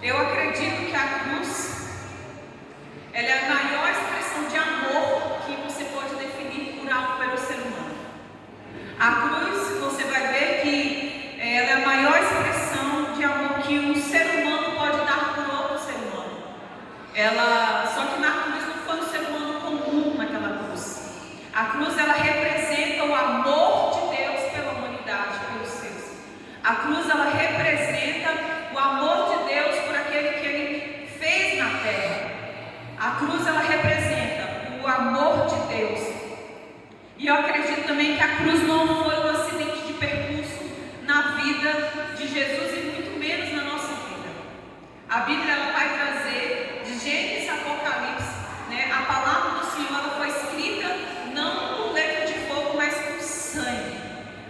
Eu acredito que a cruz, ela é a maior expressão de amor que você pode definir por algo pelo ser humano. A cruz, você vai ver que ela é a maior expressão de amor que um ser humano pode dar por outro ser humano. Só que na cruz não foi um ser humano comum naquela cruz. A cruz, ela representa o amor de Deus pela humanidade, pelos seus. A cruz, ela representa o amor de Deus por aquele que Ele fez na terra. A cruz, ela representa o amor de Deus. E eu acredito também que a cruz não foi um acidente de percurso na vida de Jesus e muito menos na nossa vida. A Bíblia, ela vai trazer de Gênesis a Apocalipse, né? A palavra do Senhor, ela foi escrita não com letra de fogo, mas com sangue.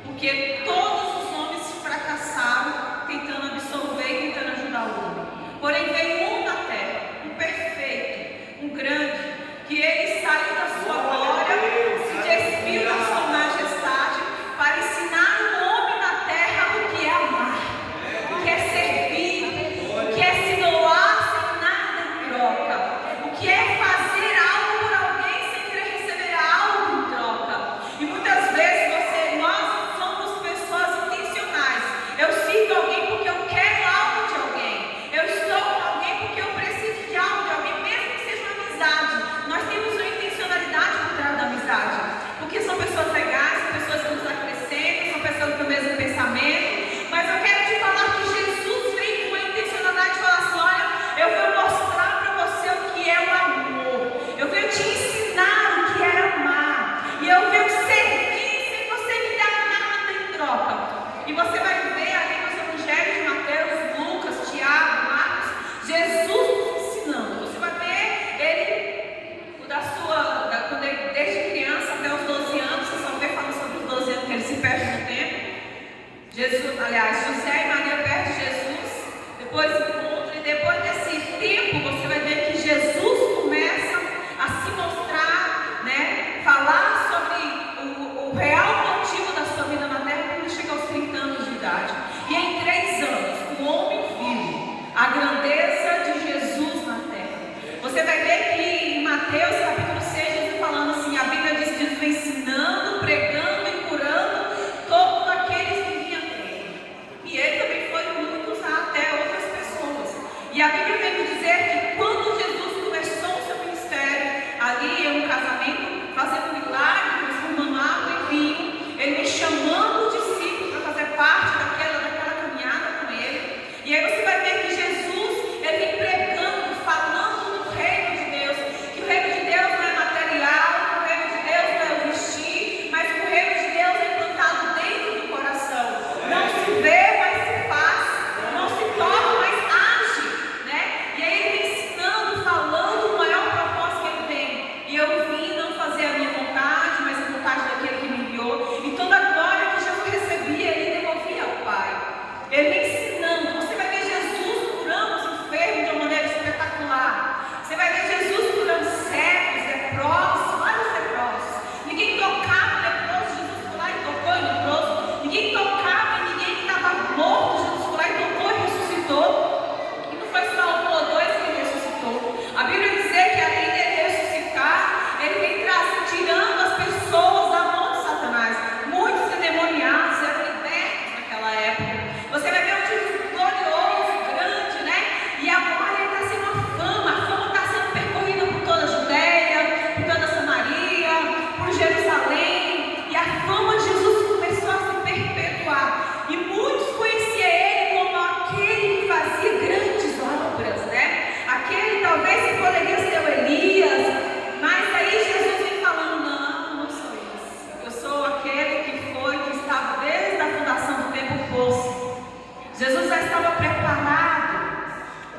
Porque todos os homens fracassaram tentando absorver e tentando ajudar o homem. Porém veio um na terra, um perfeito, um grande, que ele saiu da sua glória, se despiu da sua majestade para ensinar o homem na terra o que é amar, o que é servir, o que é se doar sem nada em troca, o que é fazer algo por alguém sem querer receber algo em troca. E muitas vezes nós somos pessoas intencionais. Eu sirvo alguém porque eu quero algo de alguém. Eu estou com alguém porque eu preciso de algo de alguém, mesmo que seja uma amizade. Nós temos uma intencionalidade por trás da amizade, porque são pessoas legais, são pessoas que nos acrescentam, são pessoas que têm o mesmo pensamento. Mas eu quero te falar que Jesus vem com uma intencionalidade de falar assim: olha, eu vou mostrar para você o que é o amor, eu venho te ensinar o que é amar, e eu venho servir sem você me dar nada em troca. E você vai ver ali nos evangelhos de Mateus, Lucas, Tiago, Marcos, Jesus nos ensinando. Você vai ver ele, quando ele, desde criança até os 12 anos, você só vê falando sobre os 12 anos que ele se perde no tempo. José e Maria perdem Jesus, depois encontram, e depois desse tempo você vai ver que Jesus começa a se mostrar, né, falar sobre o real motivo da sua vida na terra quando ele chega aos 30 anos de idade. E em 3 anos, o homem vive a grandeza de Jesus na terra. Você vai ver que em Mateus capítulo 6, Jesus falando assim, a Bíblia diz que Jesus vem ensinando, pregando e curando todos aqueles que vinham nele. E ele também foi muito usar até outras pessoas. E a Bíblia vem me dizer que quando Jesus começou o seu ministério, ali em um casamento, fazendo milagre, transformando água em vinho, ele vem chamando os discípulos para fazer parte daquela caminhada com ele. E aí você vai ver que Jesus, ele vem pregando, falando do reino de Deus, que o reino de Deus não é material, que o reino de Deus não é o vestir, mas que o reino de Deus é implantado dentro do coração. Não se vê, mas se faz, não se toca, mas age, né? E aí ele vem ensinando, falando o maior propósito que ele tem. E eu vim não fazer a minha vontade, mas a vontade daquele que me enviou. E toda a glória que Jesus recebia, ele devolvia ao Pai. Ele vem ensinando. Você vai ver Jesus curando os enfermos de uma maneira espetacular. Você vai ver Jesus curando cegos, leprosos, vários leprosos. Ninguém tocava leproso, Jesus foi lá e tocou em leproso. Ninguém tocava em ninguém que estava morto, Jesus foi lá e tocou e ressuscitou. E não foi só um ou dois que ele ressuscitou. A Bíblia diz que além de ele ressuscitar, ele vem tirando as pessoas da mão de Satanás. Muitos endemoniados eram libertos naquela época. Você vai ver um tipo glorioso, grande, né? E agora ele está sendo a fama está sendo percorrida por toda a Judéia, por toda a Samaria, por Jerusalém. E a fama de Jesus começou a se perpetuar. E muitos conheciam ele como aquele que fazia grandes obras, né? Aquele talvez que poderia ser o Elias. Mas aí Jesus vem falando, não sou esse. Eu sou aquele que estava desde a fundação do tempo posto. Jesus já estava preparado.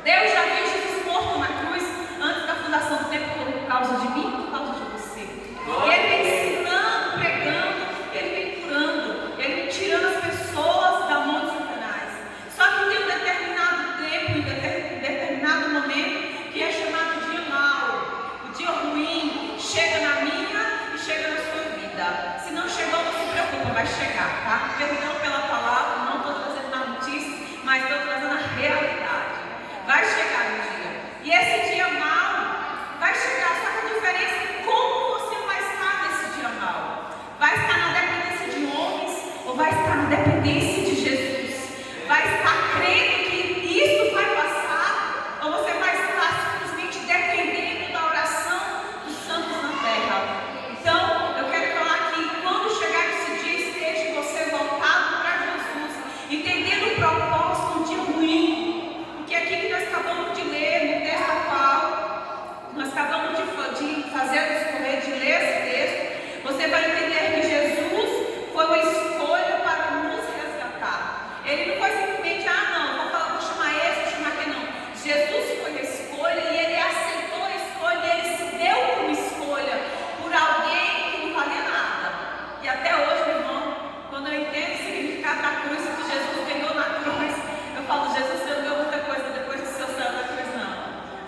Deus já viu Jesus morto na cruz antes da fundação do tempo por causa de mim, por causa de você. E ele vem ensinando, pregando, ele vem curando, ele vem tirando as pessoas da mão de Satanás. Só que tem um determinado tempo, um determinado momento que é chamado dia mau, o dia ruim, chega na minha e chega na sua vida. Se não chegou, não se preocupa, vai chegar, tá? Perdão pela palavra, não estou trazendo uma notícia, mas estou trazendo a realidade. Vai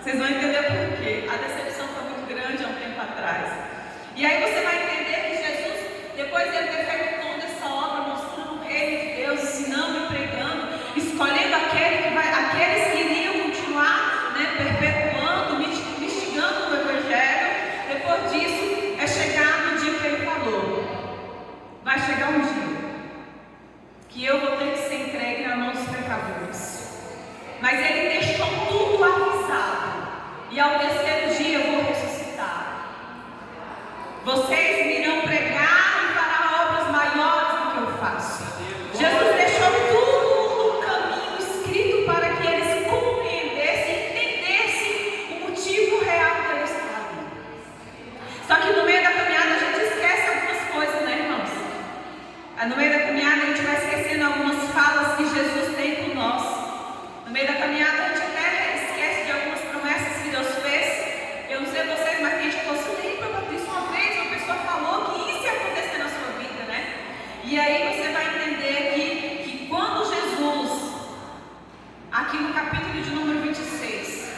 Vocês vão entender por quê. A decepção foi muito grande há um tempo atrás. E aí você vai entender que Jesus, depois de ter feito toda essa obra, mostrando o reino de Deus, ensinando e pregando, escolhendo aqueles que iriam continuar, né, perpetuando, mistigando o Evangelho. Depois disso, é chegado o dia que ele falou: vai chegar um dia que eu vou ter que ser entregue na mão dos pecadores. Mas ele deixou tudo avisado. E ao terceiro dia eu vou ressuscitar. Vocês me irão pregar e fará obras maiores do que eu faço. Jesus deixou tudo no caminho escrito para que eles compreendessem e entendessem o motivo real que ele está ali. Só que no meio da caminhada a gente esquece algumas coisas, né, irmãos? No meio da caminhada a gente vai esquecendo algumas falas que Jesus tem com nós. No meio da caminhada a gente até esquece de algumas promessas que Deus fez. Eu não sei vocês, mas quem você lembra, Patrícia, uma vez uma pessoa falou que isso ia acontecer na sua vida, né? E aí você vai entender que quando Jesus, aqui no capítulo de número 26,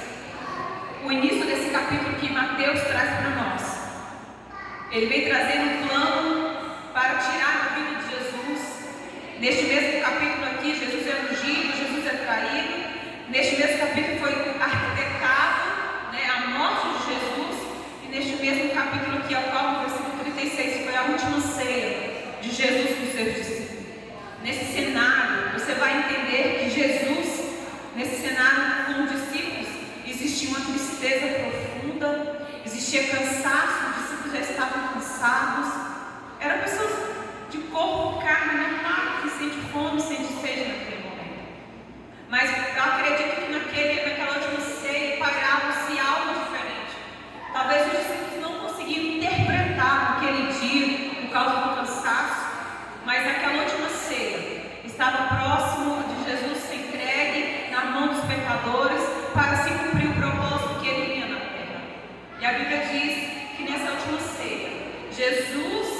o início desse capítulo que Mateus traz para nós, ele vem trazendo um plano para tirar a vida de Jesus. Neste mesmo capítulo aqui, Jesus é ungido, Jesus é traído. Neste mesmo capítulo foi arquitetado, né, a morte de Jesus. E neste mesmo capítulo aqui, ao qual no versículo 36, foi a última ceia de Jesus com os seus discípulos. Nesse cenário, você vai entender que Jesus, nesse cenário com os discípulos, existia uma tristeza profunda, existia cansaço, os discípulos já estavam cansados. Eram pessoas de corpo, carne, normal, que sente fome, sente sede naquele momento. Mas eu acredito que naquela última ceia pairava-se algo diferente. Talvez os discípulos não conseguiram interpretar aquele dia por causa do cansaço, mas naquela última ceia estava próximo de Jesus ser entregue na mão dos pecadores para se cumprir o propósito que ele tinha na terra. E a Bíblia diz que nessa última ceia, Jesus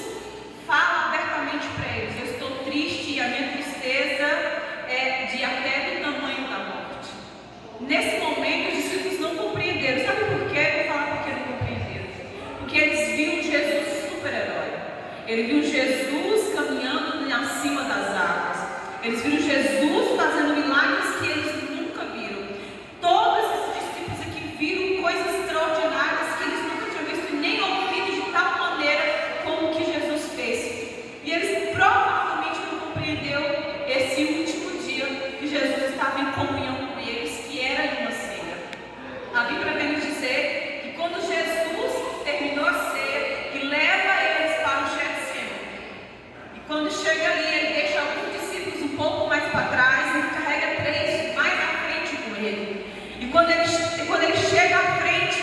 fala abertamente para eles: eu estou triste e a minha tristeza é de até do tamanho da morte. Nesse momento os discípulos não compreenderam. Sabe por quê? Eu vou falar por que não compreenderam. Porque eles viam Jesus super-herói. Eles viam Jesus caminhando acima das águas. Eles viram Jesus fazendo milagres que eles nunca viram. Todos esses discípulos aqui viram coisas extraordinárias que eles nunca tinham visto e nem ouvido de tal maneira como que Jesus fez. E eles provavelmente não compreenderam esse último dia que Jesus estava em comunhão com eles, que era uma ceia. A Bíblia vem nos dizer que quando Jesus terminou a ceia, que leva eles para o Getsemane, e quando chega ali, ele deixa alguns discípulos um pouco mais para trás e carrega 3 mais à frente com ele. E quando ele chega à frente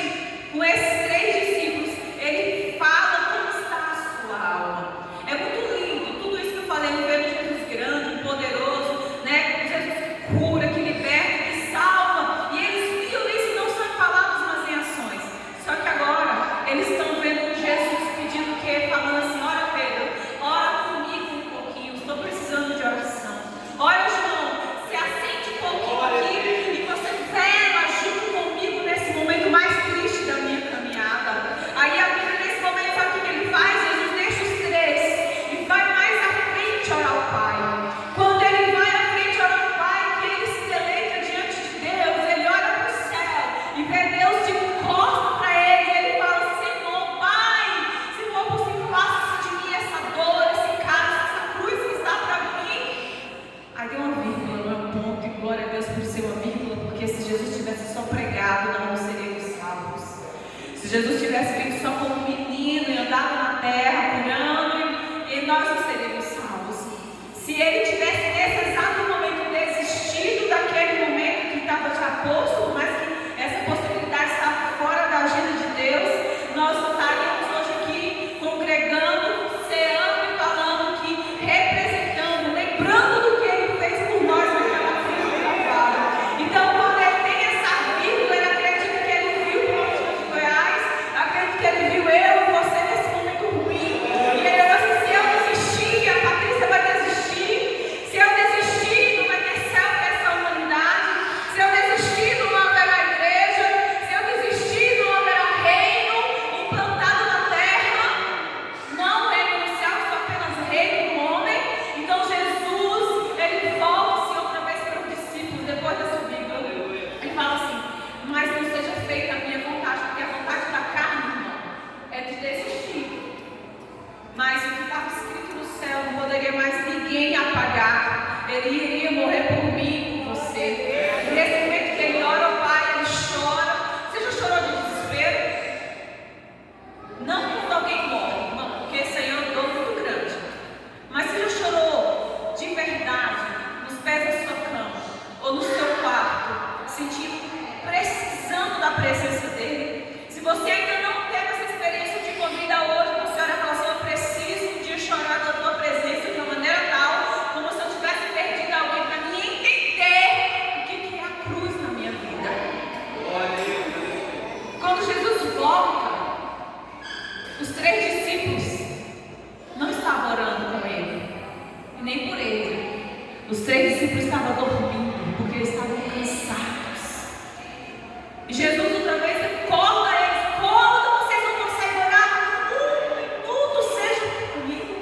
com esses 3 discípulos, ele fala como está a sua alma. É muito lindo, tudo isso que eu falei, no ver Jesus grande, poderoso, né? Jesus que cura, que liberta, que salva. E eles viram isso não só em palavras, mas em ações. Só que agora eles estão vendo Jesus pedindo o quê? Falando assim: olha, Pedro, ora comigo um pouquinho, estou precisando de oração. Olha, João, se assente um pouquinho aqui e você vela junto comigo nesse momento mais triste da minha caminhada. Aí a Bíblia, nesse momento, sabe o que ele faz? Jesus deixa os 3 e vai mais à frente orar ao Pai. Quando ele vai à frente orar ao Pai, que ele se deleita diante de Deus, ele olha para o céu e vê Deus de costas para ele, e ele fala: Senhor, Pai, se for possível, passa de mim essa dor, esse cálice, essa cruz que está para mim. Aí tem uma vírgula, não é um ponto, e glória a Deus por ser uma vírgula, porque se Jesus tivesse só pregado, nós não seríamos salvos. Se Jesus tivesse vindo só como menino e andado na terra, curando, e nós não seríamos salvos. Se ele tivesse nesse exato momento desistido daquele momento que estava já posto, mas que essa possibilidade estava fora da agenda de Deus, nós não estaríamos hoje aqui congregando, ceando e falando que, representando, lembrando do que ele fez por nós naquela cruz do Calvário. Então, quando ele tem essa vírgula, ele acredita que ele viu o povo de Goiás, acredita que ele viu eu e você nesse momento ruim. E ele falou assim: se eu desistir, a Patrícia vai desistir. Se eu desistir, Ele iria morrer por mim, por você. E nesse momento que ele ora ao Pai, ele chora. Você já chorou de desespero? Não quando alguém morre, não, porque esse aí é uma dor muito grande. Mas você já chorou de verdade, nos pés da sua cama, ou no seu quarto, sentindo, precisando da presença dele? Se você ainda não teve essa experiência de comida hoje, você olha e fala assim: eu preciso de chorar da tua presença de uma maneira tal, como se eu tivesse perdido alguém, para me entender o que é a cruz na minha vida. Quando Jesus volta, os 3 discípulos não estavam orando com ele, e nem por ele. Os 3 discípulos estavam dormindo, porque eles estavam cansados. E Jesus outra vez acorda eles: acorda, vocês não conseguem orar 1 minuto, seja comigo.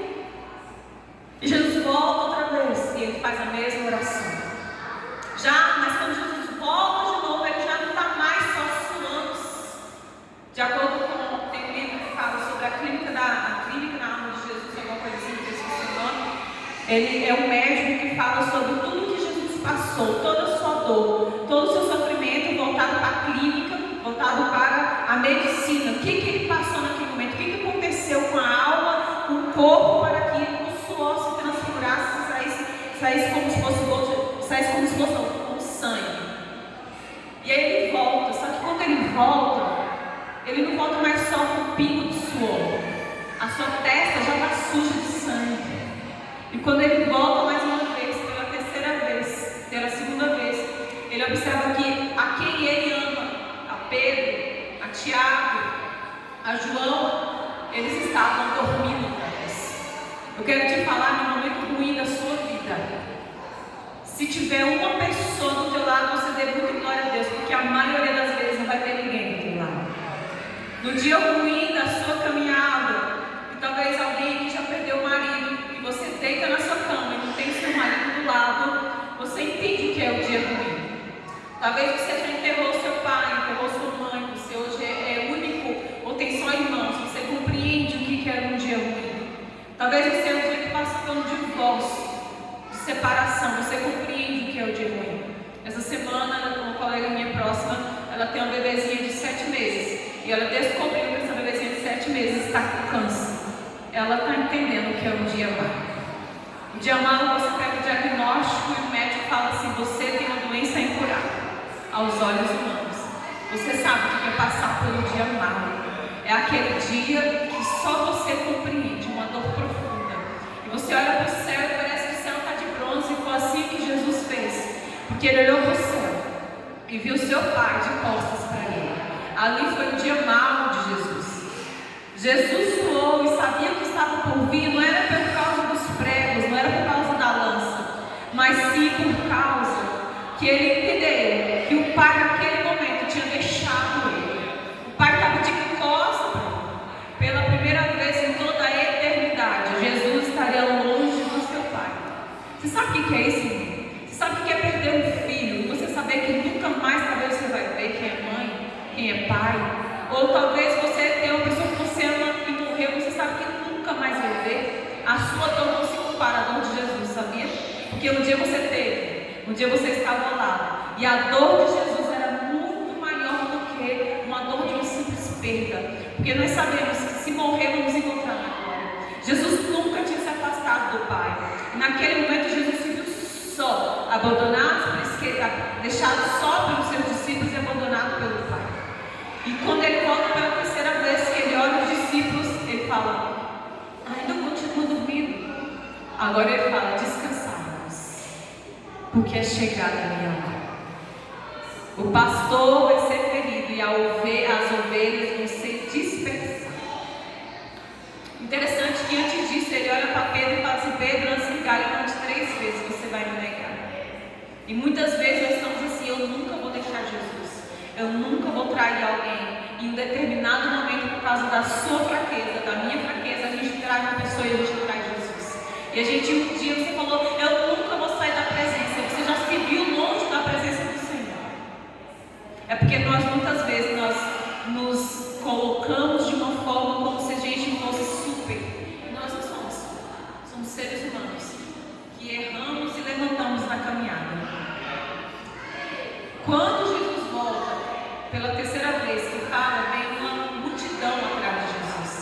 E Jesus volta outra vez, e ele faz a mesma oração. Mas quando Jesus volta de novo, ele já não está mais só suando. De acordo com, tem um livro que fala sobre a clínica na alma de Jesus, alguma coisa assim, que eu esqueci o nome. Ele é um médico que fala sobre tudo que Jesus passou, toda a sua dor, todo o seu sofrimento, voltado para a clínica, voltado para a medicina. O que ele passou naquele momento? O que aconteceu com a alma, com o corpo, para que o suor se transfigurasse, saísse como se fosse como sangue. E aí ele volta, só que quando ele volta, ele não volta mais só com um pingo de suor. A sua testa já está suja de sangue. E quando ele volta mais uma vez, pela terceira vez, pela segunda vez, ele observa que a quem ele ama, a Pedro, a Tiago, a João, eles estavam dormindo outra vez. Eu quero te falar no momento ruim da sua vida. Se tiver uma pessoa do teu lado, você dê muita glória a Deus, porque a maioria das vezes não vai ter ninguém do teu lado. No dia ruim da sua caminhada, e talvez alguém que já perdeu o marido, e você deita na sua cama e não tem seu marido do lado, você entende o que é o dia ruim. Talvez você já enterrou seu pai, enterrou sua mãe, você hoje é único, ou tem só irmãos, você compreende o que é um dia ruim. Talvez você é um dia que passa por um divórcio, de separação, você compreende o que é o dia ruim. Essa semana, uma colega minha próxima, ela tem uma bebezinha de 7 meses. E ela descobriu que essa bebezinha de 7 meses está com câncer. Ela está entendendo o que é um dia mau. O dia mau, você pega o diagnóstico e o médico fala assim: você tem uma doença incurável aos olhos humanos. Você sabe o que é passar por um dia mau. É aquele dia que só você compreende, uma dor profunda. E você olha para o céu e parece que o céu está de bronze. E foi assim que Jesus fez. Porque ele olhou para o céu e viu seu pai de costas para ele. Ali foi o dia mau de Jesus. Jesus suou e sabia o que estava por vir. Não era por causa dos pregos, não era por causa da lança, mas sim por causa que ele entendeu que o Pai naquele momento tinha deixado ele. O Pai estava de costas. Pela primeira vez em toda a eternidade, Jesus estaria longe do seu Pai. Você sabe o que é isso, irmão? Você sabe o que é perder um filho? Você saber que nunca mais talvez você vai ver quem é mãe, quem é pai? Ou talvez você tenha uma pessoa que você ama e morreu, você sabe que nunca mais vai ver. A sua dor não se compara à dor de Jesus, sabia? Porque um dia você teve, um dia você estava lá, e a dor de Jesus era muito maior do que uma dor de uma simples perda. Porque nós sabemos que se morrer, vamos encontrar na glória. Jesus nunca tinha se afastado do Pai. E naquele momento Jesus se viu só, abandonado, deixado só pelos seus discípulos e abandonado pelo Pai. E quando ele volta pela terceira vez, que ele olha os discípulos, ele fala: ainda continuo dormindo. Agora ele fala: descansarmos, porque é chegada a minha hora. O pastor vai ser ferido e as ovelhas vão ser dispersadas. Interessante que antes disso ele olha para Pedro e fala assim: Pedro, antes de Galileu, 3 vezes você vai me negar. E muitas vezes nós estamos assim: eu nunca vou deixar Jesus, eu nunca vou trair alguém. E em um determinado momento, por causa da sua fraqueza, da minha fraqueza, a gente trai uma pessoa e a gente trai Jesus. E a gente, um dia você falou: eu nunca vou sair da presença. Você já se viu longe da presença do Senhor. É porque nós muitas vezes nós nos colocamos de uma forma como se a gente fosse super. E nós não somos. Somos seres humanos que erramos e levantamos Quando Jesus volta pela terceira vez, que fala, vem uma multidão atrás de Jesus.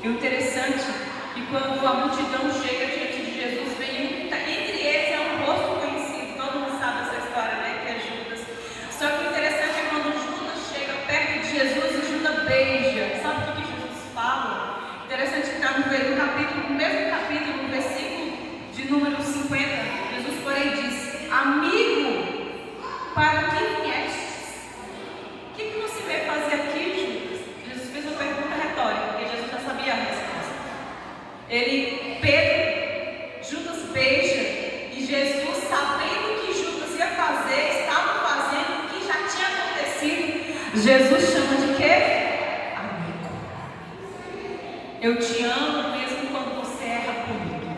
E o interessante é que quando a multidão chega diante de Jesus, vem entre eles é um rosto conhecido, todo mundo sabe essa história, né? Que é Judas. Só que o interessante é quando Judas chega perto de Jesus e Judas beija. Sabe o que Jesus fala? Interessante que está no mesmo capítulo, no versículo de número 50, Jesus, porém, diz: amigo, para o que viestes? O que você veio fazer aqui, Judas? Jesus fez uma pergunta retórica, porque Jesus já sabia a resposta. Judas beija, e Jesus, sabendo o que Judas ia fazer, estava fazendo o que já tinha acontecido. Jesus chama de quê? Amigo. Eu te amo mesmo quando você erra comigo.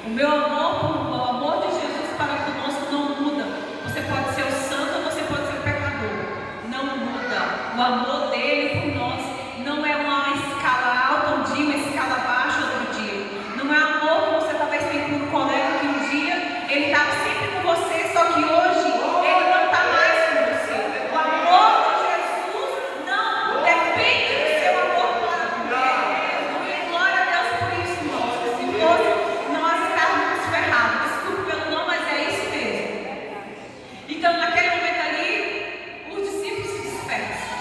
O meu amor, o amor de Jesus para conosco não muda. Você pode ser o santo ou você pode ser o pecador. Não muda. O amor dele por nós não é uma escala alta um dia, uma escala baixa outro dia. Não é amor que você talvez tenha com um colega que um dia ele estava sempre com você, só que hoje ele não está mais com você. O amor de Jesus não depende do seu amor para com ele. E glória a Deus por isso, irmãos. Se fosse, nós estávamos ferrados. Desculpe pelo nome, mas é isso mesmo. Então, naquele momento ali, os discípulos se dispersam.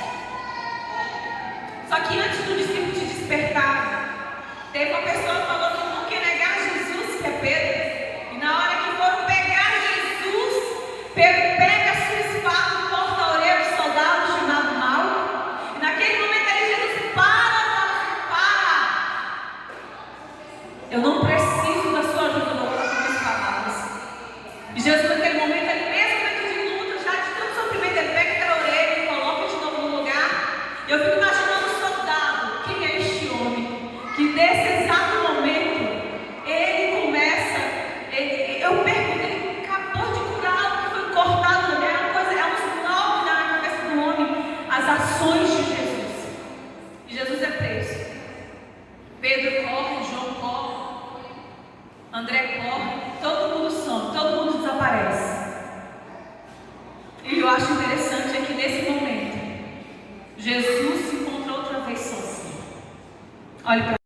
Só que antes do discípulo se despertar, teve uma pessoa que falou que não quer negar Jesus, que é Pedro. E na hora que foram pegar Jesus, Pedro pega a sua espada e corta a orelha do soldado chamado Malco. E naquele momento ali, Jesus para. Eu não preciso da sua ajuda, não, com as palavras. E Jesus, naquele momento ali, mesmo momento de luta, já de tanto sofrimento, ele pega aquela orelha e coloca de novo no lugar. Eu fico imaginando o soldado. Quem é este homem? Que nesse exato momento, ele começa, eu pergunto, ele acabou de curar algo que foi cortado no meio, é um sinal na cabeça do homem, as ações de Jesus. E Jesus é preso. Pedro corre, João corre, André corre, todo mundo some, todo mundo desaparece. E eu acho interessante é que nesse momento, Jesus se encontra outra vez sozinho. Olhe para